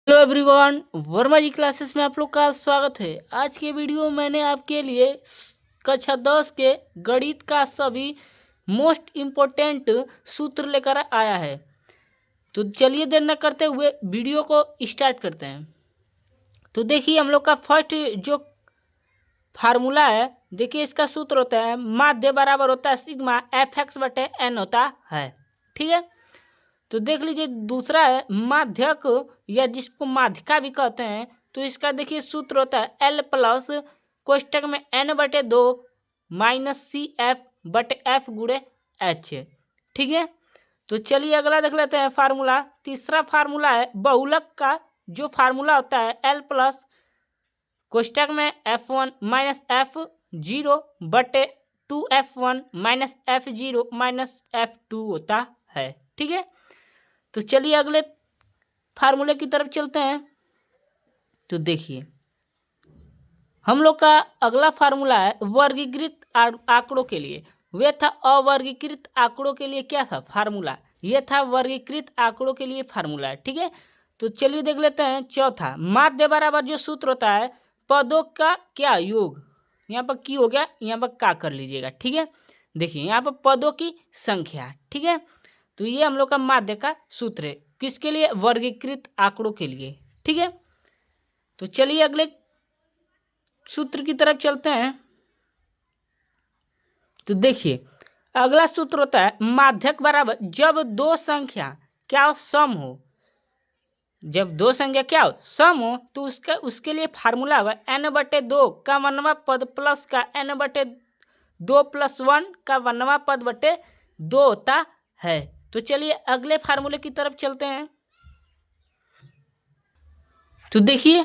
Hello everyone, Verma जी classes में आप लोग का स्वागत है। आज के वीडियो मैंने आपके लिए कक्षा 10 के गणित का सभी मोस्ट इम्पोर्टेंट सूत्र लेकर आया है। तो चलिए देर न करते हुए वीडियो को स्टार्ट करते हैं। तो देखिए हम लोग का फर्स्ट जो फार्मूला है, देखिए इसका सूत्र होता है माध्य बराबर होता है सिग्मा एफ एक्स बटे एन होता है। ठीक है, तो देख लीजिए दूसरा है माध्यक या जिसको माध्यिका भी कहते हैं। तो इसका देखिए सूत्र होता है एल प्लस कोष्टक में एन बटे 2 माइनस सी एफ बटे एफ गुणे एच। ठीक है, तो चलिए अगला देख लेते हैं फार्मूला। तीसरा फार्मूला है बहुलक का जो फार्मूला होता है एल प्लस कोष्टक में F one minus F zero बटे 2f1 minus F zero minus F two होता है। ठीक है, तो चलिए अगले फार्मूले की तरफ चलते हैं। तो देखिए हम लोग का अगला फार्मूला है वर्गीकृत आंकड़ों के लिए। वे था अवर्गीकृत आंकड़ों के लिए क्या था फार्मूला, ये था वर्गीकृत आंकड़ों के लिए फार्मूला। ठीक है, तो चलिए देख लेते हैं चौथा माध्य बराबर जो सूत्र होता है पदों का क्या योग। यहाँ पर की हो गया, यहाँ पर का कर लीजिएगा। ठीक है, देखिए यहाँ पर पदों की संख्या। ठीक है, तो ये हम लोग का माध्य का सूत्र है किसके लिए, वर्गीकृत आंकड़ों के लिए। ठीक है, तो चलिए अगले सूत्र की तरफ चलते हैं। तो देखिए अगला सूत्र होता है माध्यक बराबर जब दो संख्या क्या हो, सम हो। जब दो संख्या क्या हो, सम हो, तो उसके लिए फार्मूला होगा एन बटे 2 का वनवा पद प्लस का एन बटे 2 प्लस 1 का वनवा पद बटे 2 होता है। तो चलिए अगले फार्मूले की तरफ चलते हैं। तो देखिए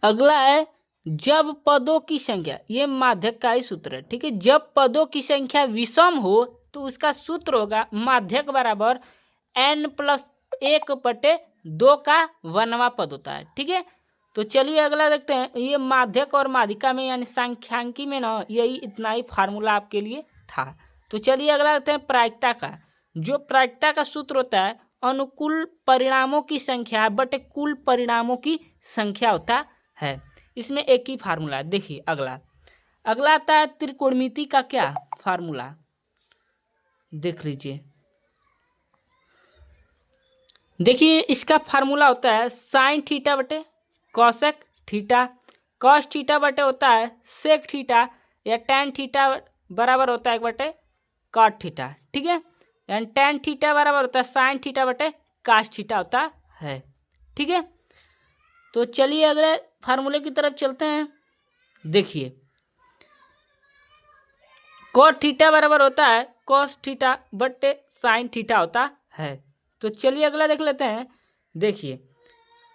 अगला है जब पदों की संख्या, ये माध्यक का ही सूत्र है। ठीक है, जब पदों की संख्या विषम हो तो उसका सूत्र होगा माध्यक बराबर n प्लस 1 बटे 2 का वनवा पद होता है। ठीक है, तो चलिए अगला देखते हैं। ये माध्यक और माध्यिका में यानी सांख्यांकी में ना यही इतना ही फार्मूला आपके लिए था। तो चलिए अगला देखते हैं प्रायिकता का। जो प्रायिकता का सूत्र होता है अनुकूल परिणामों की संख्या बटे कुल परिणामों की संख्या होता है। इसमें एक ही फार्मूला है। देखिए अगला आता है त्रिकोणमिति का क्या फार्मूला, देख लीजिए। देखिए इसका फार्मूला होता है साइन थीटा बटे कॉसेक थीटा, कॉस थीटा बटे होता है सेक थीटा, या टैन थीटा बराबर होता है 1 बटे कॉट थीटा। ठीक है, यानी टैन थीटा बराबर होता है साइन थीटा बटे कास थीटा होता है। ठीक है, तो चलिए अगले फार्मूले की तरफ चलते हैं। देखिए कॉट थीटा बराबर होता है कॉस थीटा बटे साइन थीटा होता है। तो चलिए अगला देख लेते हैं। देखिए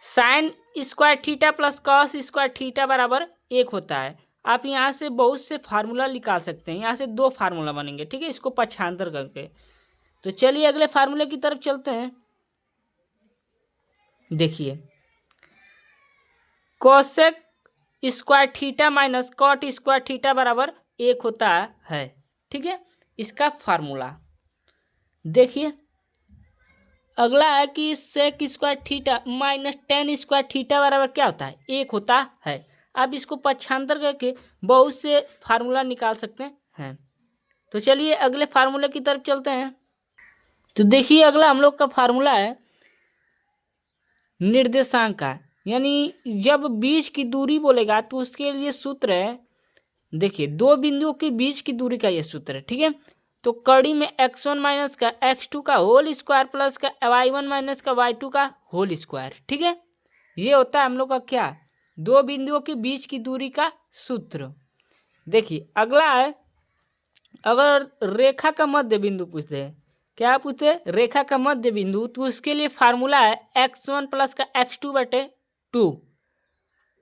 sine square theta plus cos square theta बराबर 1 होता है। आप यहाँ से बहुत से फार्मूला निकाल सकते हैं, यहाँ से 2 फार्मूला बनेंगे। ठीक है, इसको पक्षांतर करके। तो चलिए अगले फार्मूले की तरफ चलते हैं। देखिए cosec square theta minus cot square theta बराबर 1 होता है। ठीक है, इसका फार्मूला देखिए अगला है कि sec square theta minus tan square theta बराबर क्या होता है, 1 होता है। आप इसको पक्षांतर करके बहुत से फार्मूला निकाल सकते हैं। तो चलिए अगले फार्मूले की तरफ चलते हैं। तो देखिए अगला हम लोग का फार्मूला है निर्देशांक का, यानी जब बीच की दूरी बोलेगा तो उसके लिए सूत्र है। देखिए दो बिंदुओं के बीच की दूरी का ये सूत्र है। ठीक है, तो कड़ी में x1 माइनस का x2 का होल स्क्वायर प्लस का y1 माइनस का y2 का होल स्क्वायर। ठीक है, ये होता है हम लोग का क्या, दो बिंदुओं के बीच की दूरी का सूत्र। देखिए अगला है अगर रेखा का मध्य बिंदु पूछते हैं, क्या पूछते हैं, रेखा का मध्य बिंदु, तो उसके लिए फार्मूला है x1 प्लस का x2 बटे 2,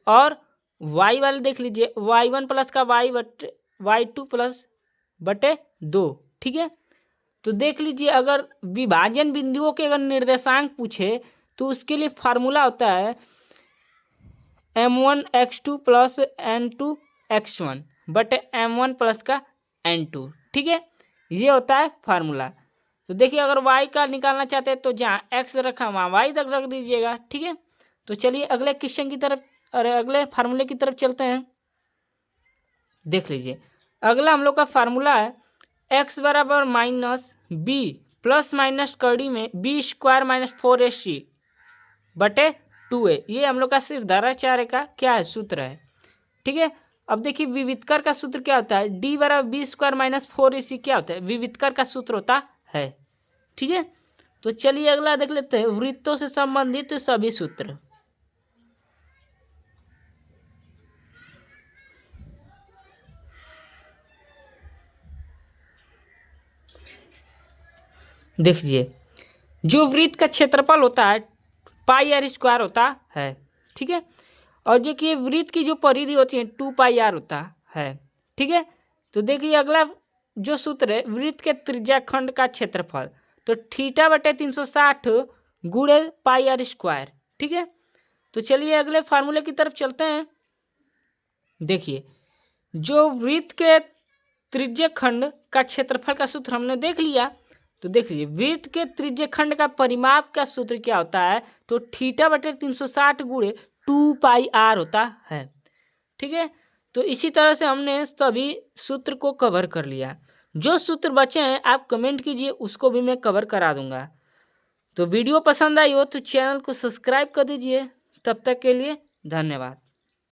और y वाले देख लीजिए y1 प्लस का y2 प्लस बटे 2। ठीक है, तो देख लीजिए अगर विभाजन बिंदुओं के अगर निर्देशांक पूछे तो उसके लिए फार्मूला होता है m1 x2 plus n2 x1 बटे m1 प्लस का n2। ठीक है, ये होता है फार्मूला। तो देखिए अगर y का निकालना चाहते हैं तो जहाँ x रखा वहाँ y तक रख दीजिएगा। ठीक है, तो चलिए अगले क्वेश्चन की तरफ अगले फार्मूले की तरफ चलते हैं। देख लीजिए, अगला हम लोग का फार्मूला है x बराबर माइनस बी प्लस माइनस कड़ी में बी स्क्वायर माइनस 4ac बटे 2a। ये हम लोग का सिर्फ धाराचार्य का क्या है, सूत्र है। ठीक है, अब देखिए विवितकर का सूत्र क्या होता है, d बराबर बी स्क्वायर माइनस 4ac क्या होता है, विवितकर का सूत्र होता है। ठीक है, तो चलिए अगला देख लेते हैं, वृत्तों से संबंधित सभी सूत्र। देखिए, जो वृत्त का क्षेत्रफल होता है पाई आर स्क्वायर होता है। ठीक है, और जो कि वृत्त की जो परिधि होती है 2πr होता है। ठीक है, तो देखिए अगला जो सूत्र है, वृत्त के त्रिज्याखंड का क्षेत्रफल, तो थीटा बटे 360 गुणे पाई आर स्क्वायर। ठीक है, तो चलिए अगले फार्मूले की तरफ चलते हैं। देखिए, जो वृत्त के त्रिज्यखंड का क्षेत्रफल का सूत्र हमने देख लिया, तो देखिए वृत्त के त्रिज्यखंड का परिमाप का सूत्र क्या होता है, तो थीटा बटे 360 गुणे 2πr होता है। ठीक है, तो इसी तरह से हमने सभी सूत्र को कवर कर लिया। जो सूत्र बचे हैं आप कमेंट कीजिए, उसको भी मैं कवर करा दूंगा। तो वीडियो पसंद आई हो तो चैनल को सब्सक्राइब कर दीजिए। तब तक के लिए धन्यवाद।